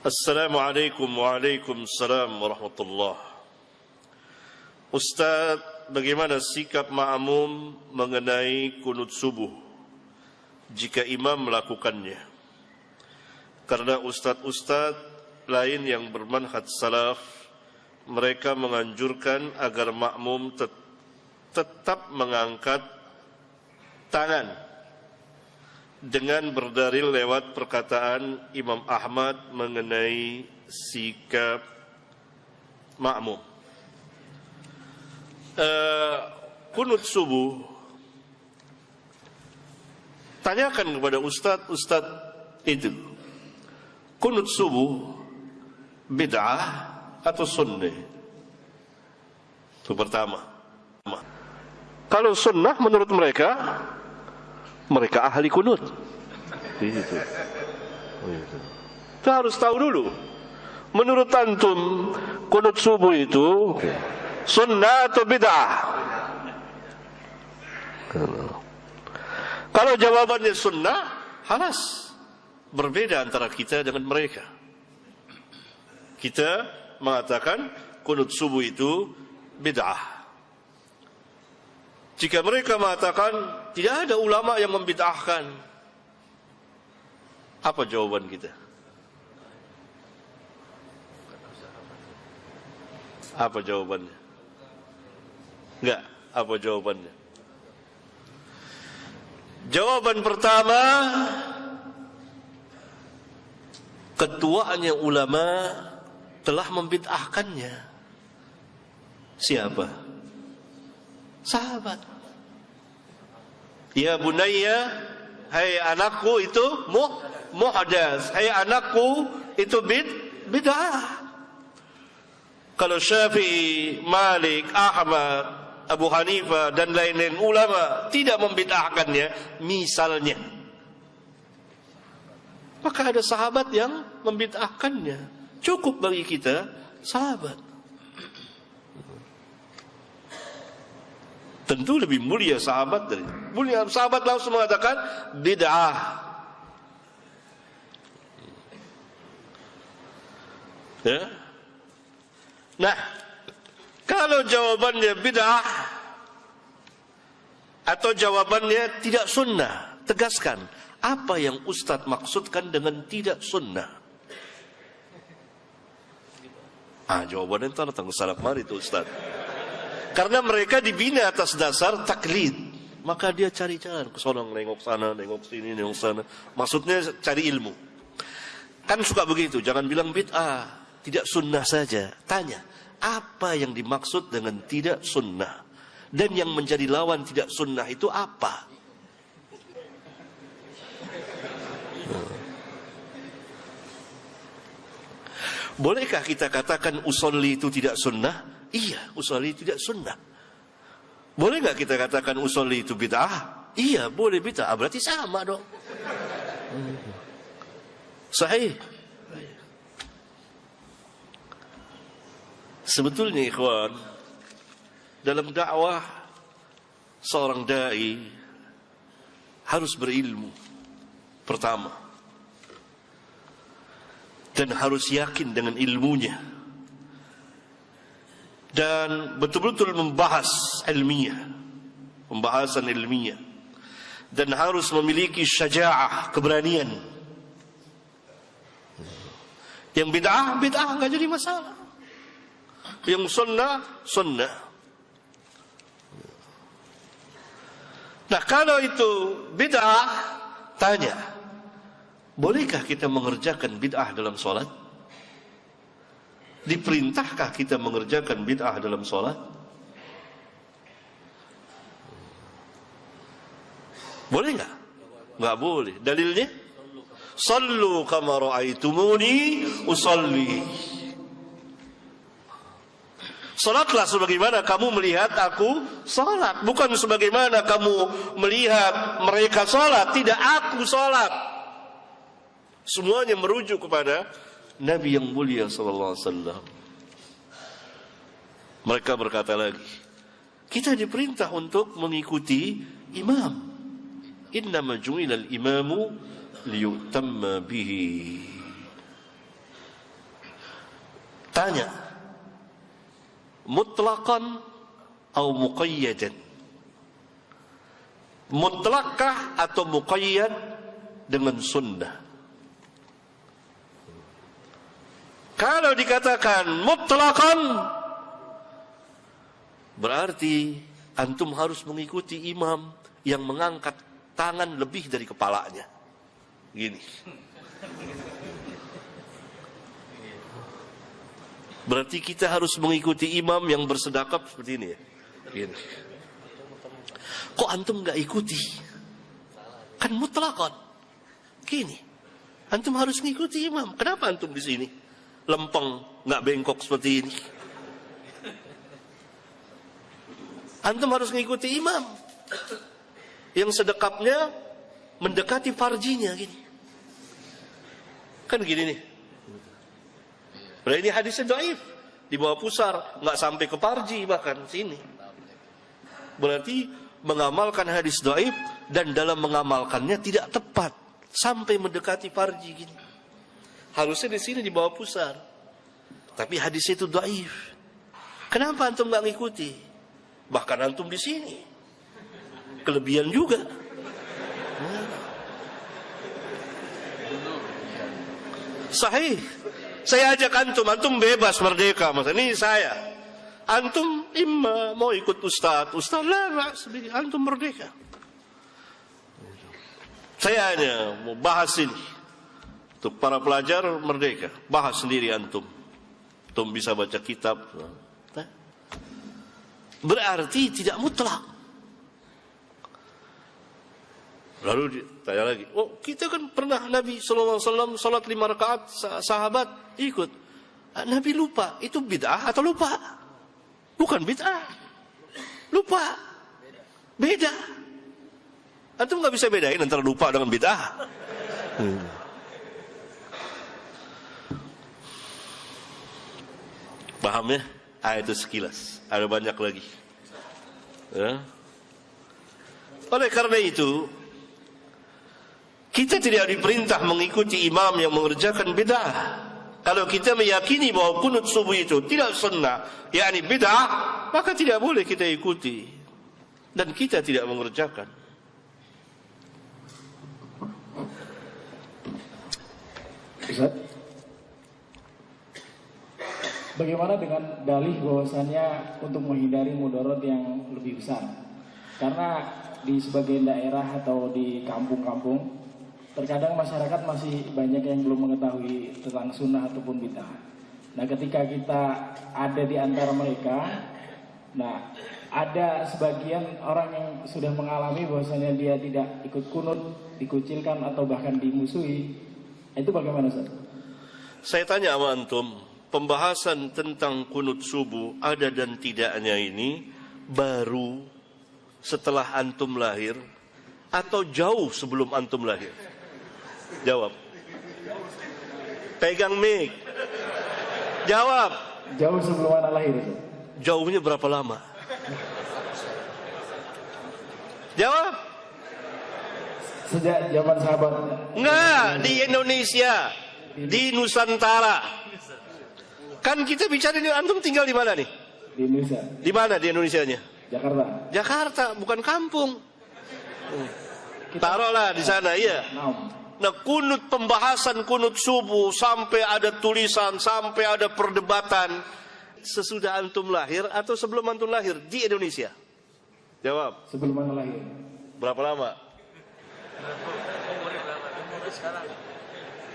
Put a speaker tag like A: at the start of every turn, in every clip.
A: Assalamualaikum waalaikumsalam warahmatullah. Ustaz, bagaimana sikap makmum mengenai kunut subuh jika imam melakukannya? Karena ustaz-ustaz lain yang bermanhaj salaf, mereka menganjurkan agar makmum tetap mengangkat tangan dengan berdalil lewat perkataan Imam Ahmad mengenai sikap makmum. Kunut subuh, tanyakan kepada ustaz-ustaz itu, kunut subuh bid'ah atau sunnah? Itu pertama. Kalau sunnah menurut mereka, mereka ahli kunut. Itu. Kita harus tahu dulu. Menurut antum, kunut subuh itu sunnah atau bid'ah? Kalau jawabannya sunnah, halas. Berbeda antara kita dengan mereka. Kita mengatakan kunut subuh itu bid'ah. Jika mereka mengatakan tidak ada ulama yang membid'ahkan, apa jawaban kita? Apa jawabannya? Enggak, apa jawabannya? Jawaban pertama, ketuanya ulama telah membid'ahkannya. Siapa? Sahabat. Ya bunayya, hai anakku, itu muhdas. Hai anakku, itu bid'ah. Kalau Syafi'i, Malik, Ahmad, Abu Hanifah dan lain-lain ulama tidak membid'ahkannya, misalnya, maka ada sahabat yang membid'ahkannya. Cukup bagi kita sahabat. Tentu lebih mulia sahabat dari mulia. Sahabat langsung mengatakan bid'ah. Ya. Nah, kalau jawabannya bid'ah atau jawabannya tidak sunnah, tegaskan apa yang Ustadz maksudkan dengan tidak sunnah. Jawabannya itu datang ke salaf mari itu Ustadz. Karena mereka dibina atas dasar taklid, maka dia cari jalan ke sana, nengok sana, nengok sini, nengok sana. Maksudnya cari ilmu. Kan suka begitu, jangan bilang bid'ah, tidak sunnah saja. Tanya, apa yang dimaksud dengan tidak sunnah? Dan yang menjadi lawan tidak sunnah itu apa? Bolehkah kita katakan usolli itu tidak sunnah? Iya, usolli tidak sunnah. Boleh nggak kita katakan usolli itu bid'ah? Iya, boleh bid'ah. Berarti sama dong. Sahih. Sebetulnya ikhwan, dalam dakwah seorang dai harus berilmu pertama, dan harus yakin dengan ilmunya, dan betul-betul membahas ilmiah, pembahasan ilmiah, dan harus memiliki syaja'ah, keberanian. Yang bid'ah nggak jadi masalah. Yang sunnah. Nah, kalau itu bid'ah, tanya, bolehkah kita mengerjakan bid'ah dalam sholat? Diperintahkah kita mengerjakan bid'ah dalam sholat? Boleh nggak? Nggak boleh. Dalilnya? Sallu kama ra'aitumuni usalli. Salatlah sebagaimana kamu melihat aku salat, bukan sebagaimana kamu melihat mereka salat. Tidak, aku salat. Semuanya merujuk kepada Nabi yang mulia sallallahu alaihi wasallam. Mereka berkata lagi, kita diperintah untuk mengikuti imam. Innama ju'ilal imamu liyutamma bihi. Tanya, mutlaqan atau muqayyadan? Mutlakkah atau muqayyad dengan sunnah? Kalau dikatakan mutlaqan, berarti antum harus mengikuti imam yang mengangkat tangan lebih dari kepalanya. Gini. Berarti kita harus mengikuti imam yang bersedekap seperti ini ya. Gini. Kok antum nggak ikuti? Kan mutlaqan. Gini. Antum harus mengikuti imam. Kenapa antum di sini? Lempeng, nggak bengkok seperti ini. Antum harus mengikuti imam yang sedekapnya mendekati farjinya gini. Kan gini nih. Berarti ini hadisnya dhaif, di bawah pusar, nggak sampai ke farji bahkan sini. Berarti mengamalkan hadis dhaif dan dalam mengamalkannya tidak tepat sampai mendekati farji gini. Harusnya di sini di bawah pusar. Tapi hadis itu dhaif. Kenapa antum nggak ngikuti? Bahkan antum di sini. Kelebihan juga. Sahih. Saya ajak antum bebas merdeka. Mas. Ini saya. Antum imma mau ikut ustaz lah, antum merdeka. Saya hanya mau bahas ini. Untuk para pelajar merdeka, bahas sendiri antum. Antum bisa baca kitab. Berarti tidak mutlak. Lalu tanya lagi, oh kita kan pernah Nabi SAW salat 5 rakaat, sahabat ikut. Nabi lupa, itu bid'ah atau lupa? Bukan bid'ah, lupa, beda. Antum nggak bisa bedain antara lupa dengan bid'ah. Paham ya? Itu sekilas. Ada banyak lagi. Ya. Oleh karena itu, kita tidak diperintah mengikuti imam yang mengerjakan bid'ah. Kalau kita meyakini bahwa kunut subuh itu tidak sunnah, yakni bid'ah, maka tidak boleh kita ikuti. Dan kita tidak mengerjakan.
B: Ustaz, bagaimana dengan dalih bahwasannya untuk menghindari mudarat yang lebih besar? Karena di sebagian daerah atau di kampung-kampung, terkadang masyarakat masih banyak yang belum mengetahui tentang sunnah ataupun bid'ah. Nah, ketika kita ada di antara mereka, nah ada sebagian orang yang sudah mengalami bahwasannya dia tidak ikut kunut, dikucilkan atau bahkan dimusuhi. Itu bagaimana, Ustaz?
A: Saya tanya sama antum, pembahasan tentang kunut subuh ada dan tidaknya ini baru setelah antum lahir atau jauh sebelum antum lahir? Jawab. Pegang mic. Jawab.
B: Jauh sebelum anak lahir, Ustaz.
A: Jauhnya berapa lama? Jawab.
B: Sejak zaman sahabat.
A: Enggak, di Indonesia, di Nusantara. Kan kita bicara ini, antum tinggal di mana nih?
B: Di Indonesia.
A: Di mana di Indonesianya?
B: Jakarta.
A: Jakarta, bukan kampung. Taruhlah di sana, iya. Nah, kunut, pembahasan kunut subuh sampai ada tulisan, sampai ada perdebatan sesudah antum lahir atau sebelum antum lahir di Indonesia? Jawab.
B: Sebelum anak lahir.
A: Berapa lama?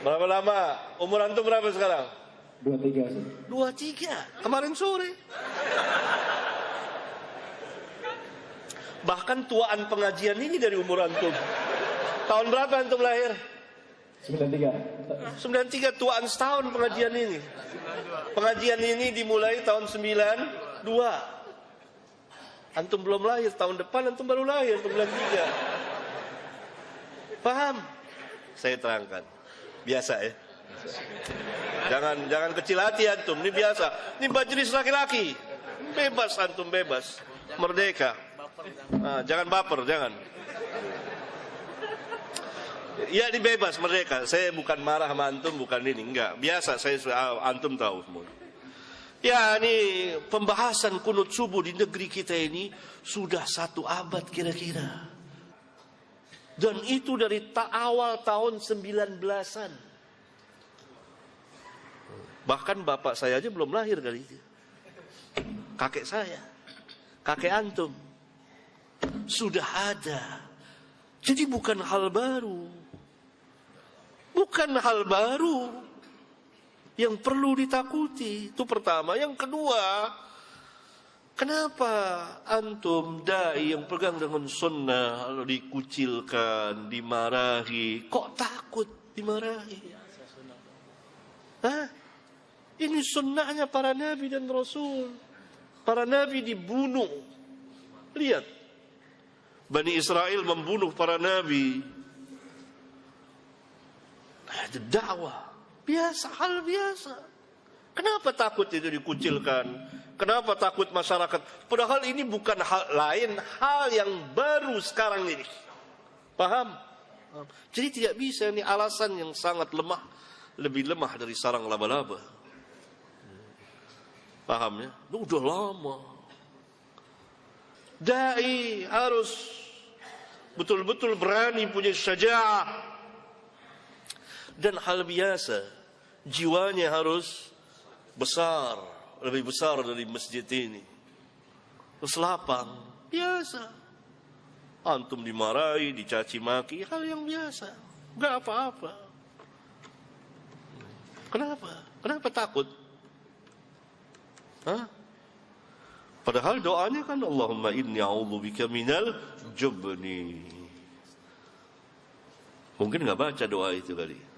A: Berapa lama? Umur antum berapa sekarang?
B: 23, Ustaz.
A: 23, kemarin sore. Bahkan tuaan pengajian ini dari umur antum. Tahun berapa antum lahir?
B: 93.
A: 93, tuaan setahun pengajian ini. Pengajian ini dimulai tahun 92. Antum belum lahir, tahun depan antum baru lahir, 93. Paham? Saya terangkan. Biasa ya. Jangan kecil hati antum, ini biasa. Ini majelis laki-laki. Bebas antum, bebas. Merdeka. Nah, jangan baper, jangan. Ya, ini bebas, merdeka. Saya bukan marah sama antum, bukan ini, enggak. Biasa, antum tahu semua. Ya, ini pembahasan kunut subuh di negeri kita ini sudah 1 abad kira-kira. Dan itu dari awal tahun 19-an. Bahkan bapak saya aja belum lahir kali itu. Kakek saya, kakek antum, sudah ada. Jadi bukan hal baru. Bukan hal baru yang perlu ditakuti. Itu pertama. Yang kedua, kenapa antum dai yang pegang dengan sunnah lalu dikucilkan, dimarahi? Kok takut dimarahi? Hah? Ini sunnahnya para nabi dan rasul. Para nabi dibunuh. Lihat, Bani Israel membunuh para nabi. Itu dakwah biasa, hal biasa. Kenapa takut itu dikucilkan? Kenapa takut masyarakat? Padahal ini bukan hal lain, hal yang baru sekarang ini. Paham? Jadi tidak bisa, ini alasan yang sangat lemah, lebih lemah dari sarang laba-laba. Paham ya? Udah lama. Dai harus betul-betul berani, punya syaja'ah. Dan hal biasa, jiwanya harus besar, lebih besar dari masjid ini. Terus lapang, biasa. Antum dimarahi, dicaci maki, hal yang biasa. Enggak apa-apa. Kenapa? Kenapa takut? Hah? Padahal doanya kan Allahumma inni a'udzubika minal jubni. Mungkin enggak baca doa itu kali.